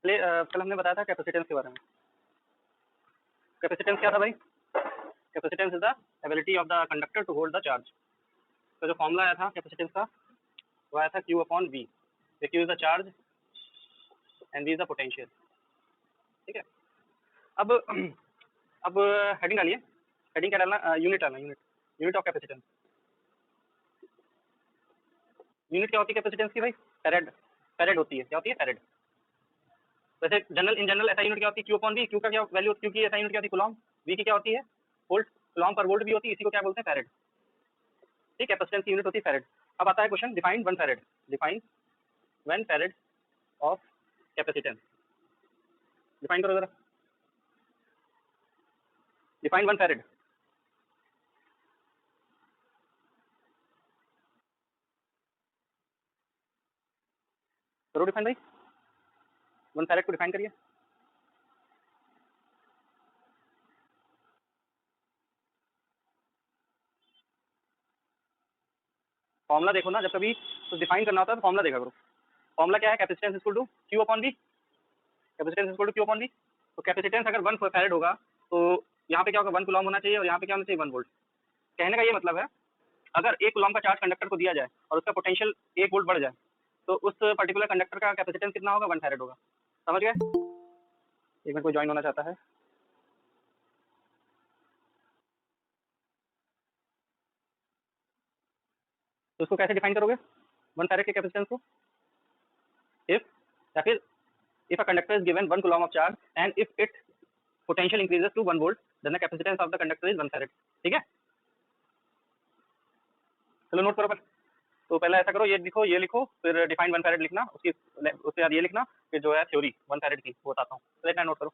कल हमने बताया था कैपेसिटेंस के बारे में। कैपेसिटेंस क्या था भाई? Capacitance is the ability of the conductor to hold the charge. तो जो फॉर्मूला आया था कैपेसिटेंस का वो आया था Q upon V। Q is the charge and V is the potential. ठीक है, अब हेडिंग डालिए। हेडिंग क्या डालना? यूनिट डालना। Unit of capacitance. यूनिट क्या होती है कैपेसिटेंस की भाई? फैरेड। फैरेड होती है। क्या होती है? फैरेड। वैसे इन जनरल ऐसा यूनिट क्या होती है? Q upon V। Q का क्या वैल्यू होती है? Q की ऐसा यूनिट क्या होती है? कूलॉम। V की क्या होती है? वोल्ट। कूलॉम पर वोल्ट भी होती है, इसी को क्या बोलते हैं? फैरेड। ठीक, कैपेसिटेंस की यूनिट होती है फैरेड। अब आता है question, define 1 farad. Define 1 farad of capacitance. Define करो जरा। Define 1 farad. करो डिफाइन भाई। 1 फैरेड को डिफाइन करिए। फॉर्मूला देखो ना, जब कभी कुछ डिफाइन करना होता है तो फॉर्मूला देखा करो। फॉर्मूला क्या है? Capacitance equal to Q upon V। Capacitance equal to Q upon V। तो कैपेसिटेंस अगर 1 फैरेड होगा तो यहाँ पे क्या होगा? 1 कूलॉम होना चाहिए और यहाँ पे क्या होना चाहिए? 1 वोल्ट। कहने का ये मतलब है, अगर 1 कूलॉम का चार्ज कंडक्टर को दिया जाए और उसका पोटेंशियल 1 वोल्ट बढ़ जाए तो उस पर्टिकुलर कंडक्टर का कैपेसिटेंस कितना होगा? 1 फैरेड होगा। समझ गए? एक मिनट, कोई ज्वाइन होना चाहता है। तो उसको कैसे डिफाइन करोगे 1 फैरेड के कैपेसिटेंस को? इफ या फिर if a conductor is given 1 coulomb of charge and if its potential increases to 1 volt then the capacitance of the conductor is 1 farad। ठीक है, चलो नोट करो पर। तो पहले ऐसा करो, ये लिखो, फिर डिफाइन 1 फैरेड लिखना, उसके बाद ये लिखना कि जो है थ्योरी 1 फैरेड की वो बताता हूँ। तो इतना नोट करो।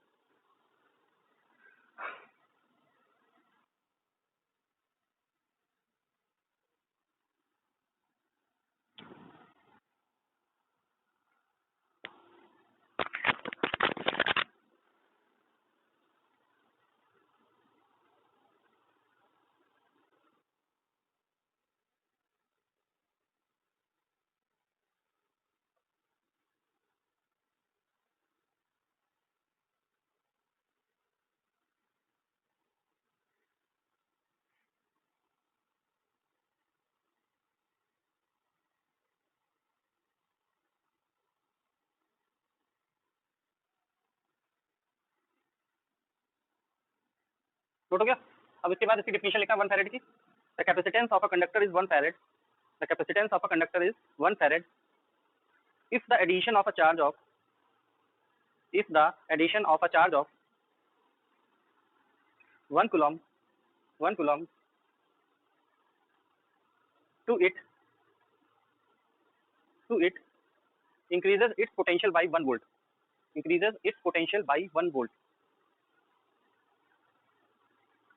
नोट हो गया? अब इसके बाद इसकी डिफिनेशन लिखा 1 फैरेड की। The capacitance of a conductor is 1 farad. The capacitance of a conductor is 1 farad if the addition of a charge of if the addition of a charge of 1 coulomb 1 coulomb to it increases its potential by 1 volt। increases its potential by 1 volt।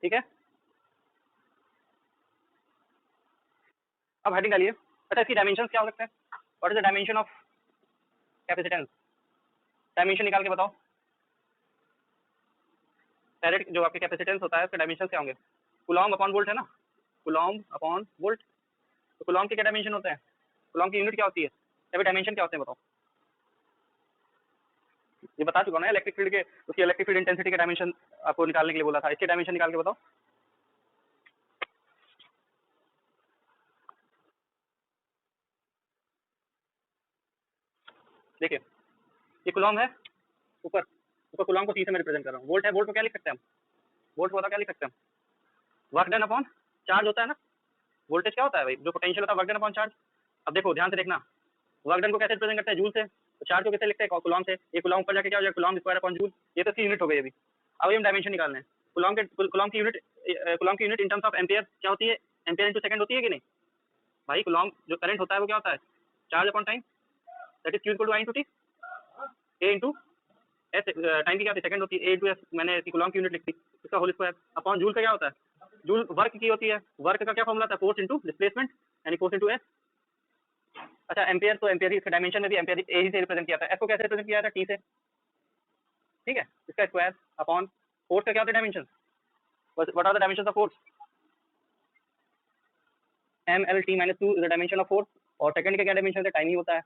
ठीक है, अब heading डालिए। अच्छा, इसकी dimension क्या हो सकते हैं? What is the dimension of capacitance? Dimension निकाल के बताओ। फैरेड जो आपके कैपेसिटेंस होता है उसके डायमेंशन क्या होंगे? कूलॉम अपॉन वोल्ट है ना, कूलॉम अपॉन वोल्ट। तो कूलॉम के क्या डायमेंशन होते हैं? कूलॉम की यूनिट क्या होती है या फिर डायमेंशन क्या होते हैं बताओ? ये बता चुका ना, इलेक्ट्रिक फील्ड के, उसकी इलेक्ट्रिक फील्ड इंटेंसिटी के डायमेंशन आपको निकालने के लिए बोला था। इसके डायमेंशन निकाल के बताओ। देखिए, ये कूलॉम है ऊपर, ऊपर कूलॉम को सी से मैं रिप्रेजेंट कर रहा हूँ। वोल्ट है, वोल्ट को क्या लिख सकते हैं हम? वोल्ट को पता क्या लिख सकते हैं हम? वर्क डन अपॉन चार्ज होता है ना। वोल्टेज क्या होता है भाई? जो पोटेंशियल होता है वर्क डन अपॉन चार्ज। अब देखो ध्यान से देखना, वर्क डन को कैसे रिप्रेजेंट करते हैं? जूल से। तो चार्ज को कैसे लिखते हैं? कूलॉम से। ये कूलॉम ऊपर जाके क्या हो जाएगा? Coulomb square upon joule. ये तो इसकी यूनिट हो गई अभी। अब हम डायमेंशन निकालने हैं। कूलॉम की unit in terms of ampere क्या होती है? एम्पियर इंटू सेकंड होती है कि नहीं भाई? कूलॉम जो करंट होता है वो क्या होता है? Charge upon time, that is Q equal to I into t, A into s. Time की क्या होती है? सेकंड होती है। ए इंटू एस, मैंने इसकी कूलॉम की यूनिट लिख दी, इसका होल स्क्वायर अपॉन जूल का क्या होता है? जूल वर्क की होती है। वर्क का क्या फॉर्मूला था? फोर्स इंटू डिस्प्लेसमेंट यानी फोर्स इंटू एस। अच्छा, एम्पियर, तो एम्पियर इसके डायमेंशन में भी एम्पियर ए ही से रिप्रेजेंट किया था। एस को कैसे रिप्रेजेंट किया था? टी से। ठीक है, इसका स्क्वायर अपॉन फोर्स का क्या होता है? Dimension. What are the dimension of force? M L T minus two is the dimension of force. और सेकंड का क्या डायमेंशन है? टाइम ही होता है।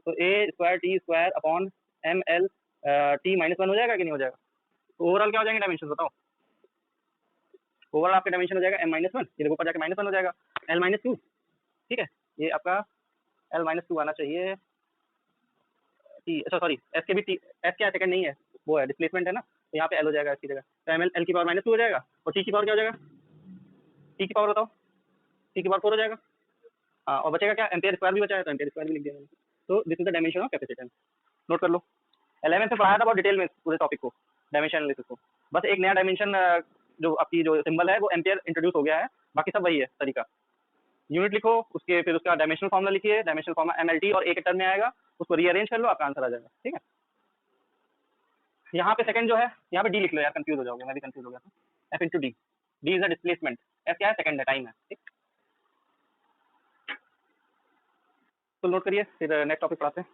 तो A square T square upon M L t-1 हो जाएगा कि नहीं हो जाएगा? तो ओवरऑल क्या हो जाएंगे डायमेंशन बताओ? ओवरऑल आपका डायमेंशन हो जाएगा m-1, ये देखो ऊपर जाके -1 हो जाएगा, l-2, ठीक है, ये आपका l-2 आना चाहिए। टी अच्छा सॉरी एस के भी टी, एस क्या है सेकंड नहीं है, वो है डिस्प्लेसमेंट है ना, तो यहाँ पे एल हो जाएगा इसकी जगह, तो एम एल की पावर -2 हो जाएगा, और टी की पावर क्या हो जाएगा? टी की पावर बताओ, टी की पावर 4 हो जाएगा। हाँ, और बचेगा क्या? एम्पियर स्क्वायर भी बचा है, तो एम्पियर स्क्वायर भी लिख दिया मैंने। तो this is the dimension of capacitance, note कर लो। 11 में पढ़ाया था बहुत डिटेल में पूरे टॉपिक को, डायमेंशन एनालिसिस को। बस एक नया डायमेंशन जो आपकी जो सिंबल है वो एम्पियर इंट्रोड्यूस हो गया है, बाकी सब वही है तरीका। यूनिट लिखो, उसके फिर उसका डायमेंशनल फॉर्मूला लिखिए, डायमेंशनल फॉर्मूला एमएलटी और ए के टर्म में आएगा, उसको रीअरेंज कर लो, आपका आंसर आ जाएगा, ठीक है। यहाँ पे सेकंड जो है, यहाँ पे डी लिख लो यार, कंफ्यूज हो जाओगे, मैं भी कंफ्यूज हो गया था। F into D, D is the displacement, F क्या है? सेकंड है, टाइम है, ठीक। तो नोट करिए, फिर नेक्स्ट टॉपिक पढ़ाते हैं।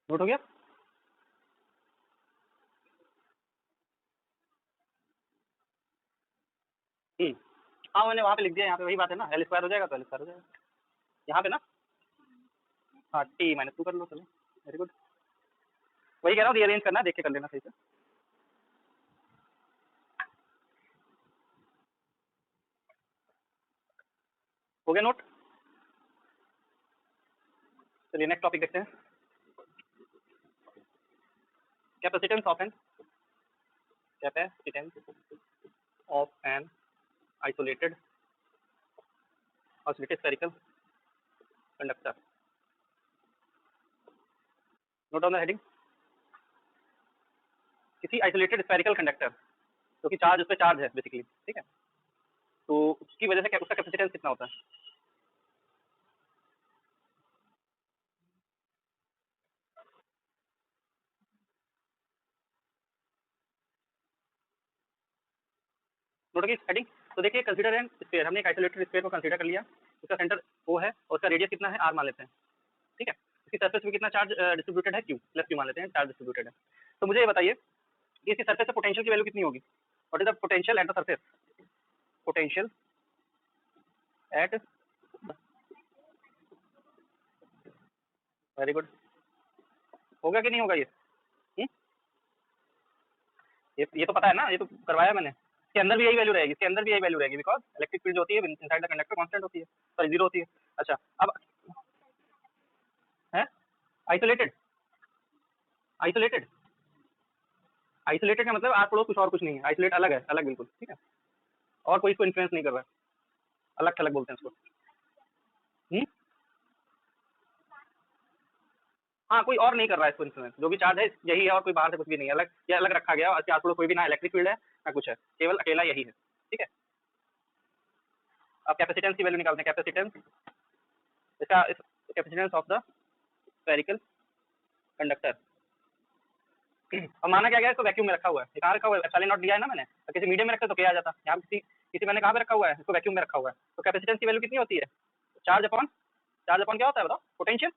नोट हो गया? हाँ मैंने वहाँ पे लिख दिया, यहाँ पे वही बात है ना, एल स्क्वायर हो जाएगा तो एल स्क्वायर हो जाएगा यहाँ पे ना। हाँ t-2 कर लो, चलो वेरी गुड। वही कह रहा हूँ, रीअरेंज करना है, देख के कर लेना सही से। हो गया नोट? चलिए नेक्स्ट टॉपिक देखते हैं। Capacitance of an capacitance of an isolated oscillated spherical conductor. Note on the heading, किसी आइसोलेटेड स्फेरिकल कंडक्टर, क्योंकि चार्ज उस पर चार्ज है बेसिकली, ठीक है, तो उसकी वजह से उसका कैपेसिटेंस कितना होता है? नोट की हेडिंग। तो देखिए कंसीडर एन स्फीयर, हमने एक आइसोलेटेड स्फीयर को कंसीडर कर लिया, इसका सेंटर ओ है और उसका रेडियस कितना है? आर मान लेते हैं, ठीक है। इसकी सरफेस पे कितना चार्ज डिस्ट्रीब्यूटेड है? क्यू, प्लस क्यू मान लेते हैं, चार्ज डिस्ट्रीब्यूटेड है। तो मुझे ये बताइए कि इसकी सरफेस पे पोटेंशियल की वैल्यू कितनी होगी? What is the potential at the surface? Potential at, very good, होगा कि नहीं होगा ये? हुँ? ये तो पता है ना, ये तो करवाया मैंने। इसके अंदर भी यही वैल्यू रहेगी, इसके अंदर भी यही वैल्यू रहेगी, बिकॉज इलेक्ट्रिक फील्ड जो होती है इनसाइड द कंडक्टर कांस्टेंट होती है, सॉरी जीरो होती है। अच्छा अब है आइसोलेटेड, आइसोलेटेड, आइसोलेटेड का मतलब आस पड़ोस कुछ और कुछ नहीं है, आइसोलेट अलग है, अलग बिल्कुल, ठीक है, और कोई इसको इन्फ्लुएंस नहीं कर रहा है, अलग थलग बोलते हैं उसको। हुँ? हाँ, कोई और नहीं कर रहा है इसको इन्फ्लुएंस, जो भी चार्ज है यही है और कोई बाहर से कुछ भी नहीं है, अलग ये अलग रखा गया, इसके आस पड़ोस कोई भी ना इलेक्ट्रिक फील्ड है ना कुछ है, केवल अकेला यही है, ठीक है। अब कैपेसिटेंस की वैल्यू निकालते हैं, कैपेसिटेंस इसका capacitance of the spherical conductor. और माना क्या गया, इसको वैक्यूम में रखा हुआ है, ये कहाँ रखा हुआ है? एप्सिलॉन नॉट दिया है ना मैंने, तो किसी मीडियम में रखते तो क्या आ जाता, यहाँ किसी किसी मैंने कहाँ पे रखा हुआ है? इसको वैक्यूम में रखा हुआ है, तो कैपेसिटेंस की वैल्यू कितनी होती है? चार्ज अपॉन क्या होता है बताओ? पोटेंशियल।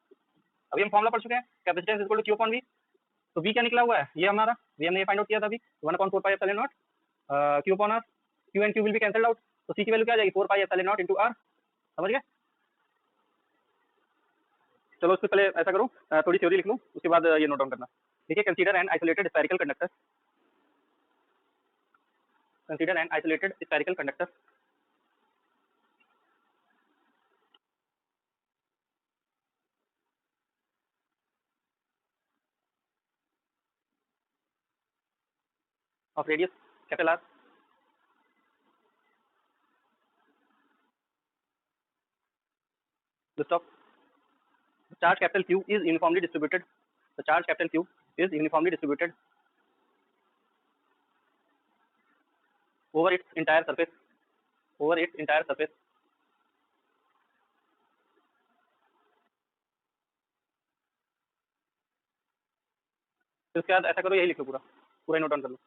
अभी हम फॉर्मुला पढ़ चुके हैं, capacitance equal to Q upon V. तो वी क्या निकला हुआ है? ये हमारा वी हमने ये फाइंड आउट किया था अभी, 1/4 pi epsilon naught Q upon R, Q and Q will be cancelled out, तो सी की वैल्यू क्या आ जाएगी? 4 pi epsilon naught into R, समझ गए? चलो उससे पहले ऐसा करूँ, थोड़ी थ्योरी लिख लूँ, उसके बाद ये नोट डाउन करना। देखिए consider an isolated spherical conductor, consider an isolated spherical conductor of radius capital R, stop. The charge capital Q is uniformly distributed. The charge capital Q is uniformly distributed over its entire surface. Over its entire surface. फिर उसके बाद ऐसा करो, यही लिख लो, पूरा पूरा note down कर लो.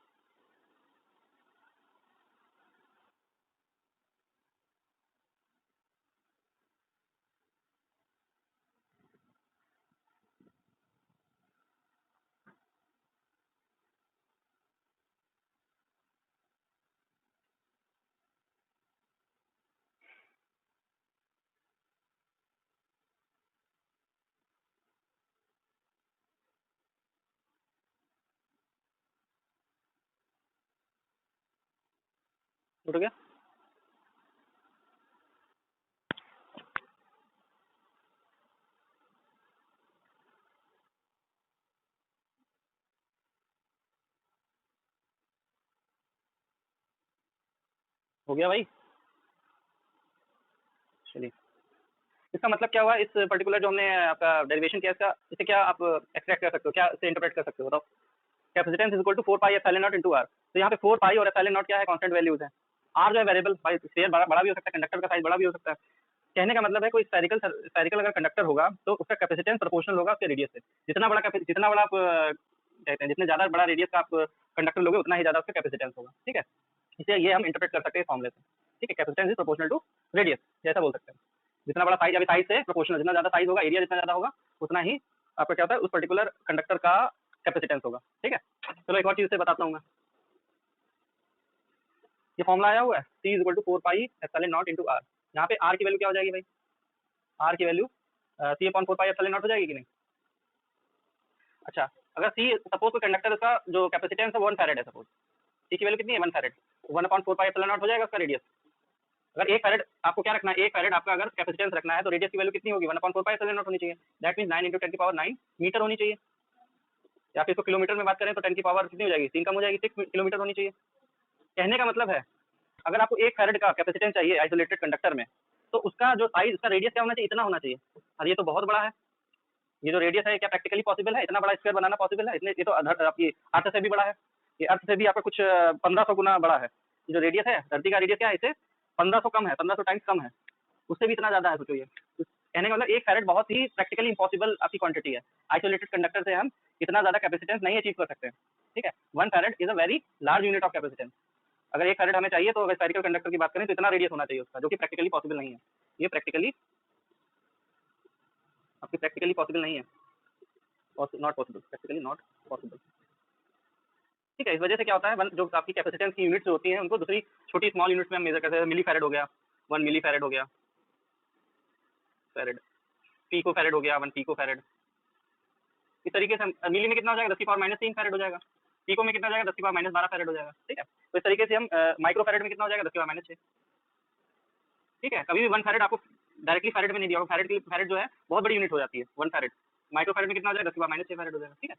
नोट हो गया? हो गया भाई? चलिए, इसका मतलब क्या हुआ? इस पर्टिकुलर जो हमने आपका डेरिवेशन किया, इसका इसे क्या आप एक्सट्रैक्ट कर सकते हो, क्या इसे इंटरप्रेट कर सकते हो, बताओ. Capacitance is equal to 4 pi epsilon naught into R. तो यहाँ पे 4 पाई और एप्सिलॉन नॉट क्या है? कांस्टेंट वैल्यूज है. आर जो है वेरिएबल, भाई स्फीयर बड़ा बड़ा भी हो सकता है, कंडक्टर का साइज बड़ा भी हो सकता है. कहने का मतलब है कोई स्फेरिकल अगर कंडक्टर होगा तो उसका कैपेसिटेंस प्रोपोर्शनल होगा उसके रेडियस से. जितना बड़ा आप कहते हैं, जितने ज्यादा बड़ा रेडियस का आप कंडक्टर लोगे उतना ही ज्यादा उसका कैपेसिटेंस होगा. ठीक है, इसे ये हम इंटरप्रेट कर सकते हैं फॉर्मूले से. ठीक है, capacitance is proportional to radius, जैसा बोल सकते हैं. जितना बड़ा साइज, अभी साइज से प्रोपोर्शनल, जितना ज्यादा साइज होगा, एरिया जितना ज्यादा होगा, उतना ही आपका क्या होता है, उस पर्टिकुलर कंडक्टर का कैपेसिटेंस होगा. ठीक है, चलो एक और चीज से बताता हूँ मैं. ये फॉर्मूला आया हुआ है, C is equal to 4 pi epsilon naught into R. यहाँ पे आर की वैल्यू क्या हो जाएगी भाई? आर की value C upon 4 pi epsilon not हो जाएगी कि नहीं? अच्छा, अगर C सपोज कोई कंडक्टर, उसका जो कैपेसिटेंस है 1 फैरेड है, सपोज C की वैल्यू कितनी है? 1 farad. 1 upon 4 pi epsilon not हो जाएगा उसका रेडियस. अगर 1 फैरेड आपको क्या रखना है, 1 फैरेड आपका अगर कैपेसिटेंस रखना है, तो रेडियस की वैल्यू कितनी होगी? 1 अपॉन 4 पाई एप्सिलॉन नॉट होनी चाहिए. दैट मींस 9 × 10⁹ मीटर होनी चाहिए. या फिर इसको किलोमीटर में बात करें तो 10 की पावर कितनी हो जाएगी? 3 कम हो जाएगी, 6 किलोमीटर होनी चाहिए. कहने का मतलब है, अगर आपको 1 फैरेड का कैपेसिटेंस चाहिए आइसोलेटेड कंडक्टर में, तो उसका जो साइज, उसका रेडियस क्या होना चाहिए? इतना होना चाहिए. और ये तो बहुत बड़ा है. ये जो रेडियस है, क्या प्रैक्टिकली पॉसिबल है? इतना बड़ा स्क्वायर बनाना पॉसिबल है? इतने, ये तो आपकी अर्थ से भी बड़ा है. ये अर्थ से भी आपका कुछ 1500 गुना बड़ा है. ये जो रेडियस है, धरती का रेडियस क्या है, इससे 1500 कम है, 1500 टाइम्स कम है. उससे भी इतना ज्यादा है, सोचो. ये कहने का मतलब 1 फैरेड बहुत ही प्रैक्टिकली इम्पॉसिबल आपकी क्वांटिटी है. आइसोलेटेड कंडक्टर से हम इतना ज्यादा कैपेसिटेंस नहीं अचीव कर सकते हैं. ठीक है, 1 farad is a very large unit of capacitance. अगर 1 फैरेड हमें चाहिए, तो अगर स्फेरिकल कंडक्टर की बात करें तो इतना रेडियस होना चाहिए उसका, जो कि प्रैक्टिकली पॉसिबल नहीं है. ये प्रैक्टिकली आपकी प्रैक्टिकली पॉसिबल नहीं है, not possible, practically not possible. ठीक है, इस वजह से क्या होता है, जो आपकी कैपेसिटेंस की यूनिट्स होती हैं, उनको दूसरी छोटी स्मॉल यूनिट्स में हम मेजर करते हैं. मिली फैरेड हो गया, 1 मिली फैरेड हो गया, फैरेड. पीको फैरेड हो गया, 1 पीको फैरेड. इस तरीके से मिली में कितना हो जाएगा? 10⁻³ फैरेड हो जाएगा. पीको में कितना हो जाएगा? 10⁻12 फैरेड हो जाएगा. ठीक है, तो इस तरीके से हम माइक्रो फैरेड में कितना हो जाएगा? 10⁻6. ठीक है, कभी भी 1 फैरेड आपको डायरेक्टली फैरेड में नहीं दिया होगा. फैरेड जो है बहुत बड़ी यूनिट हो जाती है, 1 फैरेड. माइक्रो फैरेड में कितना हो जाएगा? 10⁻6 फैरेड हो जाएगा. ठीक है,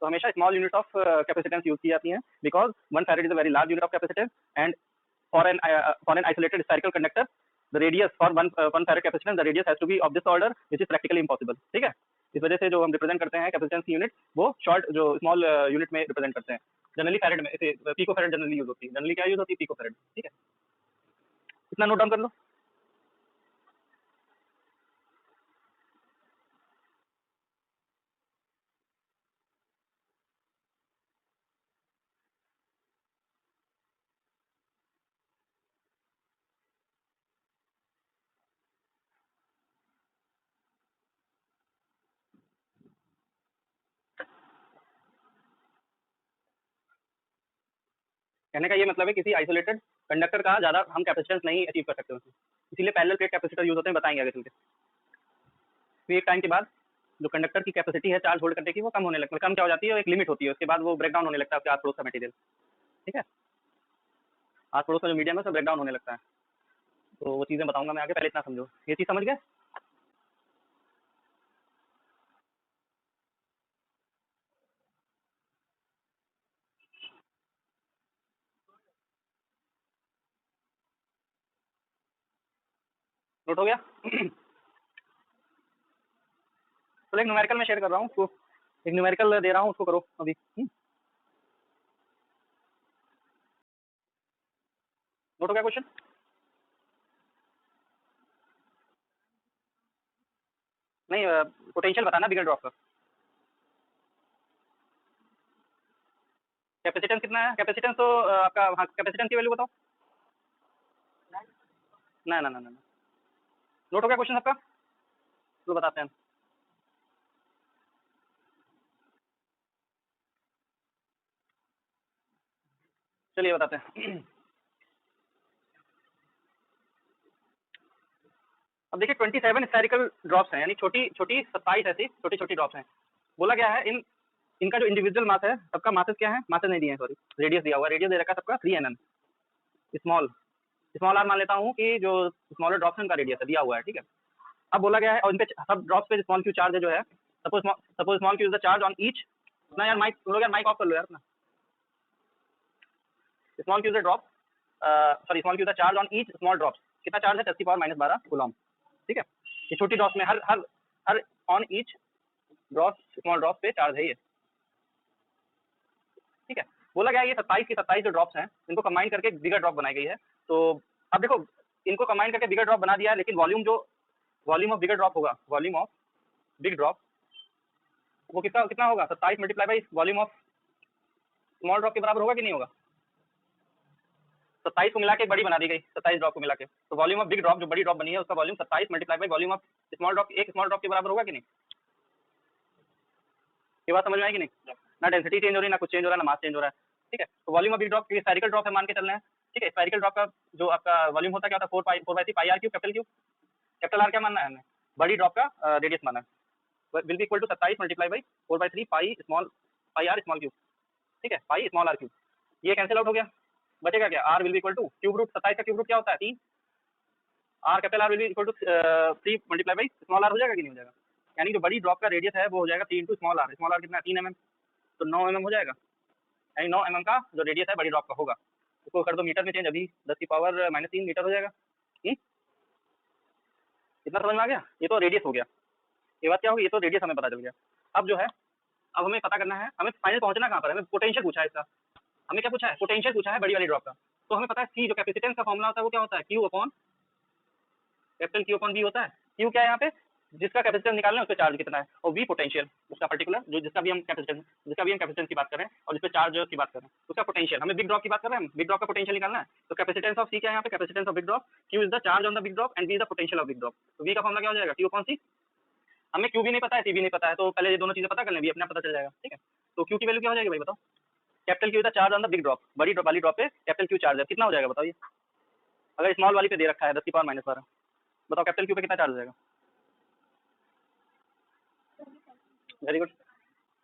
तो हमेशा small unit of capacitance use की जाती है, because 1 farad is a very large unit of capacitance. And for an isolated spherical conductor, the radius for 1 farad capacitance, the radius has to be of this order, which is practically impossible. ठीक है, इस वजह से जो हम represent करते हैं capacitance की यूनिट, वो शॉर्ट, जो स्मॉल यूनिट में रिप्रेजेंट करते हैं. जनरली फैरेड में, इसे पीको फैरेड जनरली यूज होती है. जनरली क्या यूज होती है? Pico farad. ठीक है, इतना नोट डाउन कर लो. कहने का ये मतलब है, किसी आइसोलेटेड कंडक्टर का ज्यादा हम कैपेसिटेंस नहीं अचीव कर सकते उसमें, इसीलिए पैरेलल प्लेट कैपेसिटर यूज होते हैं. बताएंगे आगे चल के. फिर एक टाइम के बाद जो कंडक्टर की कैपेसिटी है चार्ज होल्ड करने की, वो कम होने लगती है. कम क्या हो जाती है, एक लिमिट होती है. उसके बाद वो ब्रेक डाउन होने लगता है उसके आस पड़ोस का मटेरियल. ठीक है, आस पड़ोस का जो मीडियम है सब ब्रेक डाउन होने लगता है. तो वो चीज़ें बताऊंगा मैं आगे, पहले इतना समझो. ये चीज़ समझ गए? नोट हो गया? तो एक न्यूमेरिकल में शेयर कर रहा हूँ उसको, एक न्यूमेरिकल दे रहा हूँ उसको करो अभी। नोट हो गया क्वेश्चन? नहीं, पोटेंशियल बताना बिगर ड्रॉप का। कैपेसिटेंस कितना है? कैपेसिटेंस तो आपका, हाँ कैपेसिटेंस की वैल्यू बताओ। ना ना ना ना, नोट हो गया क्वेश्चन आपका? तो बताते हैं। चलिए बताते हैं। अब देखिए 27 स्फेरिकल ड्रॉप्स हैं, यानी छोटी छोटी 27 ऐसी छोटी छोटी ड्रॉप्स हैं। बोला गया है इनका जो इंडिविजुअल मास है, सबका मासेस क्या है, मासेस नहीं दिए हैं सॉरी, रेडियस दिया हुआ है, रेडियस दे रखा है सबका 3 mm। स्मॉल स्मॉल आर मान लेता हूँ कि जो स्मॉलर ड्रॉप्स है उनका रेडियस है, दिया हुआ है, ठीक है। अब बोला गया है और इन पे सब ड्रॉप्स पे स्मॉल क्यू चार्ज है जो है, suppose small q is the charge on each. ना यार माइक, तुम लोग यार माइक ऑफ कर लो यार अपना। Small q is the drop, sorry small q is the charge on each small drop. कितना चार्ज है? 10⁻12 कूलम, ठीक है। ये छोटी ड्रॉप्स में हर हर हर on each drop, small drop पे चार्ज है ये, ठीक है। बोला गया है ये 27 की 27 जो ड्रॉप्स हैं इनको कंबाइन करके एक बिगर ड्रॉप बनाई गई है। तो अब देखो इनको कंबाइन करके बिगर ड्रॉप बना दिया है, लेकिन वॉल्यूम जो वॉल्यूम ऑफ बिगर ड्रॉप होगा, वॉल्यूम ऑफ बिग ड्रॉप, वो कितना कितना होगा? 27 multiply by volume of small drop के बराबर होगा कि नहीं होगा? 27 को मिला के एक बड़ी बना दी गई, 27 ड्रॉप को मिला के, तो वॉल्यूम ऑफ बिग ड्रॉप जो बड़ी ड्रॉप बनी है उसका volume 27 multiply by volume of small drop, एक स्मॉल ड्रॉप के बराबर होगा कि नहीं? ये बात समझ में आएगी नहीं? ना डेंसिटी चेंज हो रही, ना कुछ चेंज हो रहा है, ना मास चेंज हो रहा है, ठीक है। तो वॉल्यूम ऑफ बिग ड्रॉप क्योंकि स्फेरिकल ड्रॉप है मान के चलना है, ठीक है। स्फेरिकल ड्रॉप का जो आपका वॉल्यूम होता है क्या होता है? 4/3 pi R cube, capital cube. Capital R क्या मानना है हमें? बड़ी ड्रॉप का रेडियस माना है, will be equal to 27 multiply by 4/3 pi small pi r small cube, ठीक है, पाई स्मॉल आर क्यूब। ये कैंसिल आउट हो गया, बचेगा क्या? R will be equal to cube root 27 का क्यूब रूट क्या होता है? 3। R capital R will be equal to 3 multiply by small r, हो जाएगा कि नहीं हो जाएगा? यानी जो बड़ी ड्रॉप का रेडियस है वो हो जाएगा 3 into small r. Small r कितना? 3 mm, तो 9 mm हो जाएगा। यानी 9 mm का जो रेडियस है बड़ी ड्रॉप का होगा। उसको कर दो मीटर में चेंज, अभी 10⁻³ मीटर हो जाएगा। इतना समझ में आ गया? ये तो रेडियस हो गया। ये बात क्या होगी? ये तो रेडियस हमें पता चल गया। अब जो है, अब हमें पता करना है, हमें फाइनल पहुंचना कहाँ पर है? हमें पोटेंशियल पूछा है इसका। हमें क्या पूछा है? पोटेंशियल पूछा है बड़ी वाली ड्रॉप का। तो हमें पता है सी जो कैपेसिटेंस का फॉर्मूला होता है वो क्या होता है? Q upon capital Q upon B होता है। क्यू क्या है यहाँ पे? जिसका कैपेसिटेंस निकालना है उसका चार्ज कितना है, और वी पोटेंशियल उसका पर्टिकुलर जो जिसका भी हम कैपेसिटेंस की बात कर रहे हैं और जिस पे चार्ज की बात कर रहे हैं उसका पोटेंशियल। हमें बिग ड्रॉप की बात कर रहे हैं, बिग ड्रॉप का पोटेंशियल निकालना है। तो कैपेसिटेंस ऑफ सी क्या है यहाँ पे? Capacitance of big drop. Q is the charge on the big drop and V is the potential of big drop. तो वी का फॉर्मूला क्या हो जाएगा? Q upon C. हमें क्यू भी नहीं पता है, सी भी नहीं पता है, तो पहले ये दोनों चीजें पता कर लें, भी अपने आप पता चल जाएगा, ठीक है। तो क्यू की वैल्यू क्या हो जाएगी भाई बताओ? Capital Q is the charge on the big drop, बड़ी ड्रॉप वाली ड्रॉप पे कैपिटल क्यू चार्ज है, कितना हो जाएगा बताओ ये? अगर स्मॉल वाली पे दे रखा है 10⁻12, बताओ कैपिटल क्यू पे कितना चार्ज हो जाएगा? Very good.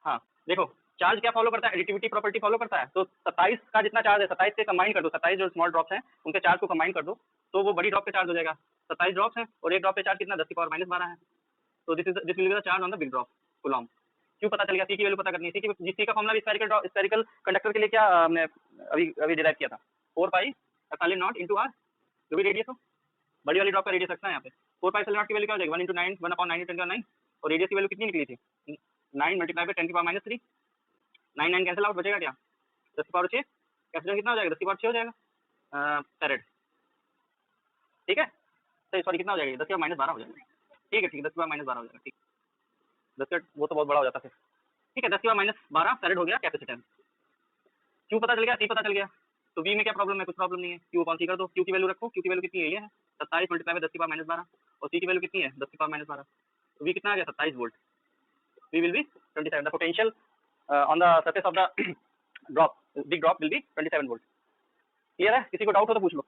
हाँ देखो, चार्ज क्या फॉलो करता है? एडिटिविटी प्रॉपर्टी फॉलो करता है। तो 27 का जितना चार्ज है 27 से कंबाइन कर दो, 27 जो स्मॉल ड्रॉप्स हैं उनके चार्ज को कंबाइन कर दो, तो वो बड़ी ड्रॉप पे चार्ज हो जाएगा। 27 ड्रॉप्स हैं और एक ड्रॉप पे चार्ज कितना? 10⁻12 है। तो this will be the charge on the big drop coulomb. क्यों पता चल गया? सी की वैल्यू पता करनी है। सी का फॉर्मूला भी स्फेरिकल कंडक्टर के लिए क्या हमने अभी अभी डिराइव किया था? 4πε0 इंटू आर, जो भी रेडियस हो, बड़ी वाली ड्रॉप का रेडियस रखना है यहाँ पे। 4πε0 की वैल्यू क्या हो जाएगी? 1 इंटू 9, 1/9 और रेडियस की वैल्यू कितनी निकली थी? 9 मल्टीप्लाई बाई 10⁻3। 9 9 कैंसिल आउट, बचेगा क्या? 10⁻6। कैपिटल कितना हो जाएगा? 10⁻6 हो जाएगा फैरेड, ठीक है। सही, सॉरी कितना हो जाएगा? 10⁻12 हो जाएगा, ठीक है ठीक है, 10⁻12 हो जाएगा, ठीक। 10 का वो तो बहुत बड़ा हो जाता फिर, ठीक है। 10⁻12 फैरेड हो गया कैपेसिटेंस। क्यू पता चल गया, सी पता चल गया। तो वी में क्या प्रॉब्लम है? कुछ प्रॉब्लम नहीं है। क्यू कौन सी कर दो, क्यू की वैल्यू रखो। क्यू की वैल्यू कितनी है? ये है 27 मल्टीप्लाई बाई 10⁻12, और सी की वैल्यू कितनी है? 10⁻12। तो वी कितना आ गया? 27 volt. V will be 27। The potential on the surface of the drop, big drop will be 27 volt. Clear है? किसी को डाउट हो तो पूछ लो।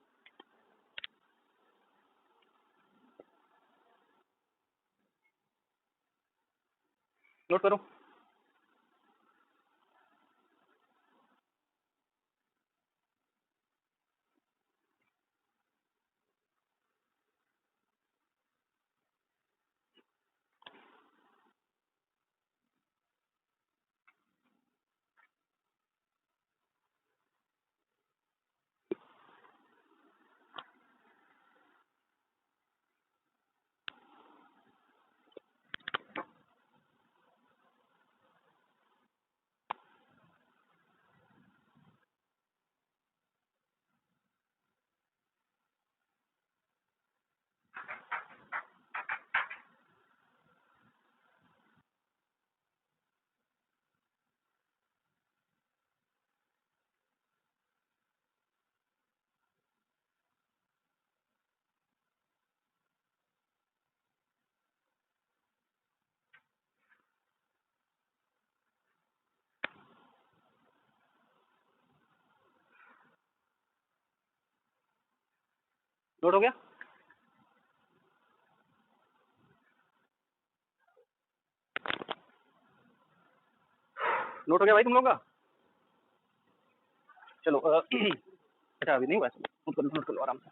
नोट करो। नोट हो गया? नोट हो गया भाई तुम लोग का? चलो अच्छा अभी नहीं हुआ, नोट कर लो आराम से।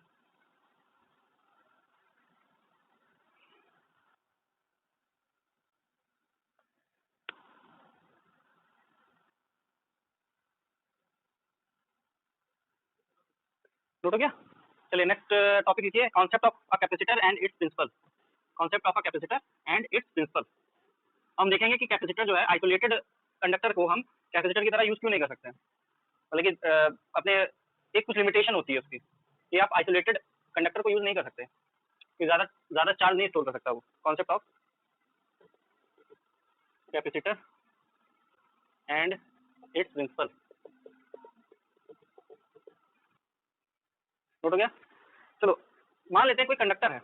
नोट हो गया? चलिए नेक्स्ट टॉपिक लिखिए, concept of a capacitor and its principle. Concept of a capacitor and its principle. हम देखेंगे कि कैपेसिटर जो है आइसोलेटेड कंडक्टर को हम कैपेसिटर की तरह यूज क्यों नहीं कर सकते हैं, मतलब कि अपने एक कुछ लिमिटेशन होती है उसकी कि आप आइसोलेटेड कंडक्टर को यूज नहीं कर सकते कि ज़्यादा ज़्यादा चार्ज नहीं स्टोर कर सकता वो। Concept of capacitor and its principle. Note हो गया? चलो मान लेते हैं कोई कंडक्टर है,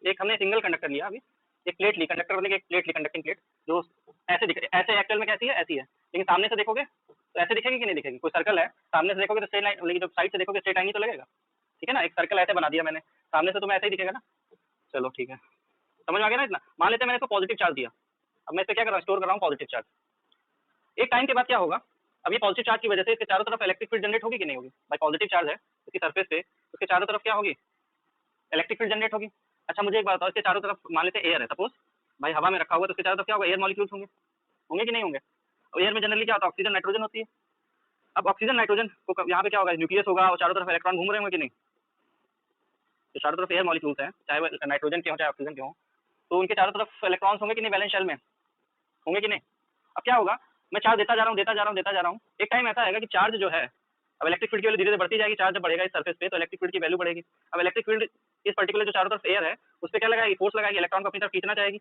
एक हमने सिंगल कंडक्टर लिया अभी, एक प्लेट ली, कंडक्टर बने एक प्लेट ली, कंडक्टिंग प्लेट जो ऐसे दिख, ऐसे एक्चुअल में कैसी है, ऐसी है, लेकिन सामने से देखोगे तो ऐसे दिखेगी कि नहीं दिखेगी? कोई सर्कल है, सामने से देखोगे तो स्ट्रेट लाइन, लेकिन जब साइड से देखोगे स्ट्रेट लाइन ही तो लगेगा, ठीक है ना? एक सर्कल ऐसे बना दिया मैंने, सामने से तुम्हें ऐसे ही दिखेगा ना। चलो ठीक है, समझ में आ गया ना इतना? मान लेते हैं मैंने इसको पॉजिटिव चार्ज दिया, अब मैं इसे क्या कर रहा हूँ, स्टोर कर रहा हूँ पॉजिटिव चार्ज। एक टाइम के बाद क्या होगा, अब ये पॉजिटिव चार्ज की वजह से इसके चारों तरफ इलेक्ट्रिक फील्ड जनरेट होगी कि नहीं होगी? भाई पॉजिटिव चार्ज है इसकी सरफेस पे, उसके चारों तरफ क्या होगी, इलेक्ट्रिक फील्ड जनरेट होगी। अच्छा मुझे एक बात बताओ, इसके चारों तरफ मान लेते हैं एयर है सपोज, भाई हवा में रखा हुआ, तो उसके चारों तरफ क्या होगा, एयर मॉलिक्यूल्स होंगे, होंगे कि नहीं होंगे? और एयर में जनरली क्या होता है, ऑक्सीजन नाइट्रोजन होती है। अब ऑक्सीजन नाइट्रोजन को यहाँ पे क्या होगा, न्यूक्लियस होगा और चारों तरफ इलेक्ट्रॉन घूम रहे होंगे कि नहीं? तो चारों तरफ एयर मॉलिक्यूल्स हैं, चाहे वो नाइट्रोजन के हो चाहे ऑक्सीजन के हो, तो उनके चारों तरफ इलेक्ट्रॉन्स होंगे कि नहीं, बैलेंस शेल में होंगे कि नहीं? अब क्या होगा, मैं चार्ज देता जा रहा हूँ, देता जा रहा हूँ, देता जा रहा हूँ, एक टाइम ऐसा आएगा कि चार्ज जो है, अब इलेक्ट्रिक फील्ड की वैल्यू धीरे धीरे बढ़ती जाएगी, चार्ज जब बढ़ेगा इस सरफेस पे तो इलेक्ट्रिक फील्ड की वैल्यू बढ़ेगी। अब इलेक्ट्रिक फील्ड इस पर्टिकुलर जो चारों तरफ एयर है उस पर क्या लगाएगी, फोर्स लगाएगी, इलेक्ट्रॉन को अपनी तरफ खींचना चाहेगी।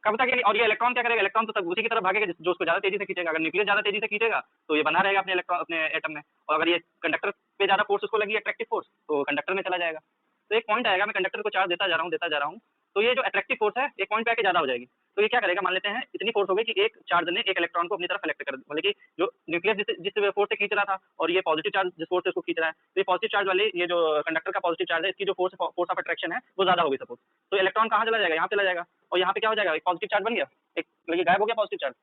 कब तक? और ये इलेक्ट्रॉन क्या करेगा, इलेक्ट्रॉन तो तब उसी की तरफ भागेगा जो उसको ज़्यादा तेजी से खींचेगा। अगर न्यूक्लियस ज़्यादा तेजी से खींचेगा तो ये बना रहेगा अपने इलेक्ट्रॉन अपने एटम में, और अगर ये कंडक्टर पे ज़्यादा फोर्स उसको लगी, अट्रैक्टिव फोर्स, तो कंडक्टर में चला जाएगा। तो एक पॉइंट आएगा, मैं कंडक्टर को चार्ज देता जा रहा हूँ, देता जा रहा हूँ, तो ये जो अट्रैक्टिव फोर्स है एक पॉइंट पे आके ज़्यादा हो जाएगी। तो ये क्या करेगा, मान लेते हैं इतनी फोर्स हो गई कि एक चार्ज ने एक इलेक्ट्रॉन को अपनी तरफ कलेक्ट कर, मतलब कि जो न्यूक्लियस जिस फोर्स से खींच रहा था और ये पॉजिटिव चार्ज जिस फोर्स से उसको खींच रहा है, तो ये पॉजिटिव चार्ज वाली ये जो कंडक्टर का पॉजिटिव चार्ज है इसकी जो फोर्स ऑफ अट्रैक्शन है वो ज़्यादा होगी सपोज, तो इलेक्ट्रॉन कहाँ चला जाएगा, यहाँ चला जाएगा, और यहाँ पे क्या हो जाएगा, एक पॉजिटिव चार्ज बन गया, एक मतलब गायब हो गया पॉजिटिव चार्ज।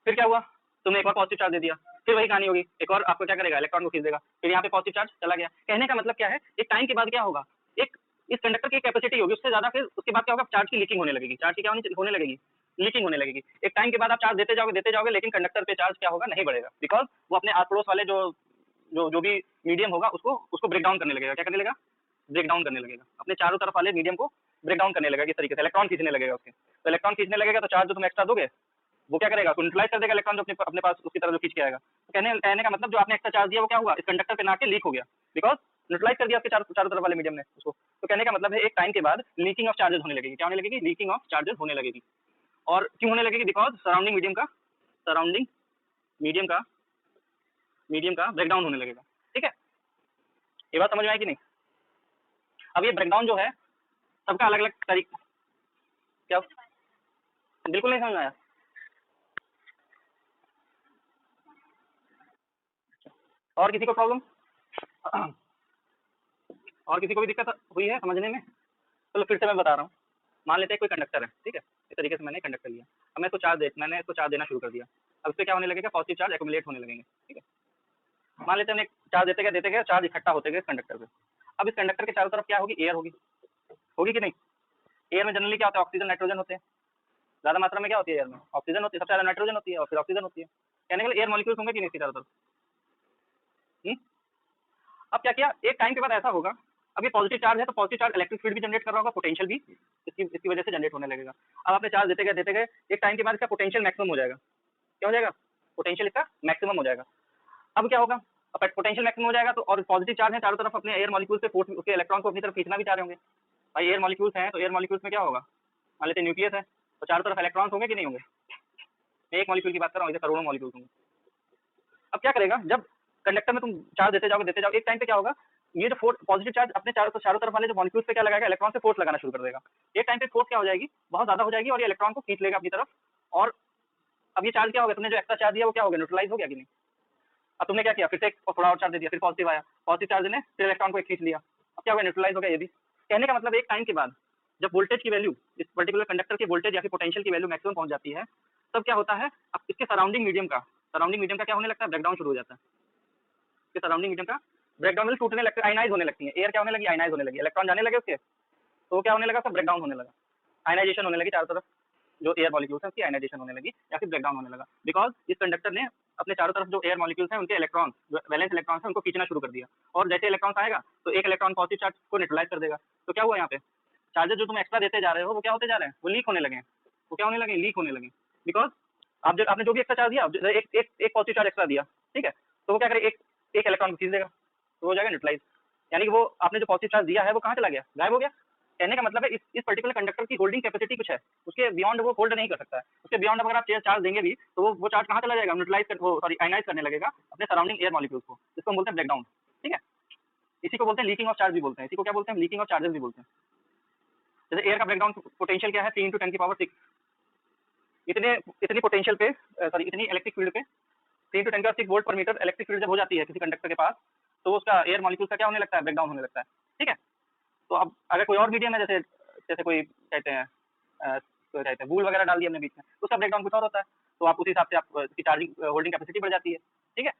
फिर क्या हुआ, तुमने एक और पॉजिटिव चार्ज दे दिया, फिर वही कहानी होगी, एक और आपको क्या करेगा, इलेक्ट्रॉन को खींच देगा, फिर यहाँ पे पॉजिटिव चार्ज चला गया। कहने का मतलब क्या है, एक टाइम के बाद क्या होगा, एक इस कंडक्टर की कैपेसिटी होगी, उससे ज्यादा फिर उसके बाद क्या होगा, चार्ज की लीकिंग होने लगेगी, चार्ज की क्या होने लगेगी, लीकिंग होने लगेगी। एक टाइम के बाद आप चार्ज देते जाओगे, लेकिन कंडक्टर पे चार्ज क्या होगा, नहीं बढ़ेगा, बिकॉज वो अपने आस पड़ोस वाले जो जो जो भी मीडियम होगा उसको उसको ब्रेक डाउन करने लगेगा, क्या करने लगेगा, ब्रेक डाउन करने लगेगा, अपने चारों तरफ वाले मीडियम को ब्रेक डाउन करने लगेगा, किस तरीके से, इलेक्ट्रॉन खींचने लगेगा उसके, तो इलेक्ट्रॉन खींचने लगेगा तो चार्ज जो तुम एक्स्ट्रा दोगे वो क्या करेगा, न्यूट्रलाइज कर देगा इलेक्ट्रॉन जो अपने पास उसकी तरफ जो खींच के आएगा। तो कहने का मतलब जो आपने एक्स्ट्रा चार्ज दिया वो क्या हुआ, इस कंडक्टर पे ना के लीक हो गया, बिकॉज न्यूट्रलाइज कर दिया उसके चारों तरफ वाले मीडियम ने उसको। तो कहने का मतलब है एक टाइम के बाद लीकिंग ऑफ चार्जेस होने लगेगी, क्या होने लगेगी, लीकिंग ऑफ चार्जेस होने लगेगी। और क्यों होने लगेगी, बिकॉज सराउंडिंग मीडियम का ब्रेकडाउन होने लगेगा। ठीक है, ये बात समझ में आई कि नहीं? अब ये ब्रेकडाउन जो है सबका अलग अलग तरीका, क्या बिल्कुल नहीं समझ में आया? और किसी को प्रॉब्लम और किसी को भी दिक्कत हुई है समझने में? चलो फिर से मैं बता रहा हूँ, मान लेते हैं कोई कंडक्टर है, ठीक है, इस तरीके से मैंने कंडक्टर लिया, अब मैंने इसको चार्ज देना शुरू कर दिया, अब इस पर क्या होने लगेगा, पॉजिटिव चार्ज एक्यूमुलेट होने लगेंगे। ठीक है, मान लेते हैं चार्ज देते गए चार्ज इकट्ठा होते गए इस कंडक्टर पे। अब इस कंडक्टर के चारों तरफ क्या होगी, एयर होगी, होगी कि नहीं? एयर में जनरली क्या होता है, ऑक्सीजन नाइट्रोजन होते हैं, ज़्यादा मात्रा में क्या होती है एयर में, ऑक्सीजन होती है, सबसे ज़्यादा नाइट्रोजन होती है और फिर ऑक्सीजन होती है, कहने के लिए एयर मॉलिक्यूल्स होंगे कि नहीं इसके चारों तरफ? हम्म? अब क्या किया, एक टाइम के बाद ऐसा होगा, अब ये पॉजिटिव चार्ज है तो पॉजिटिव चार्ज इलेक्ट्रिक फील्ड भी जनरेट कर रहा होगा, पोटेंशियल भी इसकी वजह से जनरेट होने लगेगा। अब आपने चार्ज देते गए एक टाइम के बाद इसका पोटेंशियल मैक्सिमम हो जाएगा, क्या हो जाएगा, पोटेंशियल इसका मैक्सिमम हो जाएगा। अब क्या होगा, अब पोटेंशियल मैक्सिमम हो जाएगा तो, और पॉजिटिव चार्ज है चारों तरफ अपने एयर मॉलिक्यूल से फोर्स उसके इलेक्ट्रॉन को अपनी तरफ खींचना भी चाह रहे होंगे। भाई एयर मॉलिक्यूल्स हैं तो एयर मॉलिक्यूल्स में क्या होगा, मान लेते न्यूक्लियस है तो चारों तरफ इलेक्ट्रॉन्स होंगे कि नहीं होंगे? मैं एक मॉलिक्यूल की बात कर रहा हूँ, इसे करोड़ों मॉलिक्यूल्स होंगे। अब क्या करेगा, जब कंडक्टर में तुम चार्ज देते जाओगे एक टाइम पे क्या होगा, ये जो फोर्स पॉजिटिव चार्ज अपने चारों तरफ वाले जो मॉलिक्यूल्स पे क्या लगाएगा, इलेक्ट्रॉन से फोर्स लगाना शुरू कर देगा। एक टाइम पे फोर्स क्या हो जाएगी, बहुत ज्यादा हो जाएगी और ये इलेक्ट्रॉन को खींच लेगा अपनी तरफ। और अब ये चार्ज क्या होगा, तुमने जो एक्स्ट्रा चार्ज दिया वो क्या हो गया, न्यूट्रलाइज हो गया कि नहीं? अब तुमने क्या किया, फिर से थोड़ा और चार्ज दे दिया, फिर पॉजिटिव आया, पॉजिटिव चार्ज ने फिर इलेक्ट्रॉन को एक खींच लिया, अब क्या होगा, न्यूट्रलाइज हो गया ये भी। कहने का मतलब एक टाइम के बाद जब वोल्टेज की वैल्यू, इस पर्टिकुलर कंडक्टर की वोल्टेज या फिर पोटेंशियल की वैल्यू मैक्सिमम पहुंच जाती है, तब क्या होता है, अब इसके सराउंडिंग मीडियम का क्या होने लगता है, ब्रेकडाउन शुरू हो जाता है। इसके सराउंडिंग मीडियम का ब्रेकडाउन मतलब टूटने लगता है, आयनाइज होने लगती है, एयर क्या होने लगी, आयनाइज होने लगी, इलेक्ट्रॉन जाने लगे उसके, तो क्या होने लगा, सब ब्रेकडाउन होने लगा, आयनाइजेशन होने लगी चारों तरफ, जो एयर मॉलिक्यूल्स है उसकी आयनाइजेशन होने लगी या फिर ब्रेकडाउन होने लगा, बिकॉज इस कंडक्टर ने अपने चारों तरफ जो एयर मॉलिक्यूल्स हैं उनके इलेक्ट्रॉन, जो वैलेंस इलेक्ट्रॉन है उनको खींचना शुरू कर दिया, और जैसे इलेक्ट्रॉन आएगा तो एक इलेक्ट्रॉन पॉजिटिव चार्ज को न्यूट्रलाइज कर देगा। तो क्या हुआ यहाँ पे, चार्जेस जो तुम एक्स्ट्रा देते जा रहे हो वो क्या होते जा रहे हैं, वो लीक होने लगे हैं, वो क्या होने लगे, लीक होने लगे, बिकॉज आपने जो भी एक्स्ट्रा चार्ज दिया, एक पॉजिटिव चार्ज एक्स्ट्रा दिया, ठीक है, तो वो क्या करे, एक इलेक्ट्रॉन को खींच देगा, तो हो जाएगा न्यूट्रलाइज, यानी कि वो आपने जो पॉजिटिव चार्ज दिया है वो कहाँ चला गया, गायब हो गया। कहने का मतलब है इस पर्टिकुलर कंडक्टर की होल्डिंग कैपेसिटी कुछ है, उसके बियॉन्ड वो होल्ड नहीं कर सकता है, उसके बियॉन्ड अगर आप चार्ज देंगे भी तो वो चार्ज कहाँ चला जाएगा, न्यूट्रलाइज कर, वो सॉरी आयनाइज करने लगेगा अपने सराउंडिंग एयर मॉलिक्यूल्स को, जिसको हम बोलते हैं ब्रेकडाउन, ठीक है। इसी को बोलते हैं लीकिंग ऑफ चार्ज भी बोलते हैं, इसी को क्या बोलते हैं, लीकिंग ऑफ चार्जेस भी बोलते हैं। जैसे एयर का ब्रेकडाउन पोटेंशियल क्या है, 3 × 10⁶, इतनी पोटेंशियल पे, सॉरी इतनी इलेक्ट्रिक फील्ड पे 3 × 10⁶ वोल्ट पर मीटर इलेक्ट्रिक फील्ड जब हो जाती है किसी कंडक्टर के पास, तो उसका एयर मॉलिक्यूल का क्या होने लगता है, ब्रेकडाउन होने लगता है, ठीक है। तो अब अगर कोई और मीडियम है, जैसे जैसे कोई कहते हैं तो कहते हैं वूल वगैरह डाल दिया हमने बीच में, तो उसका ब्रेकडाउन कुछ और होता है, तो आप उस हिसाब से आप उसकी चार्जिंग होल्डिंग कैपेसिटी बढ़ जाती है, ठीक है।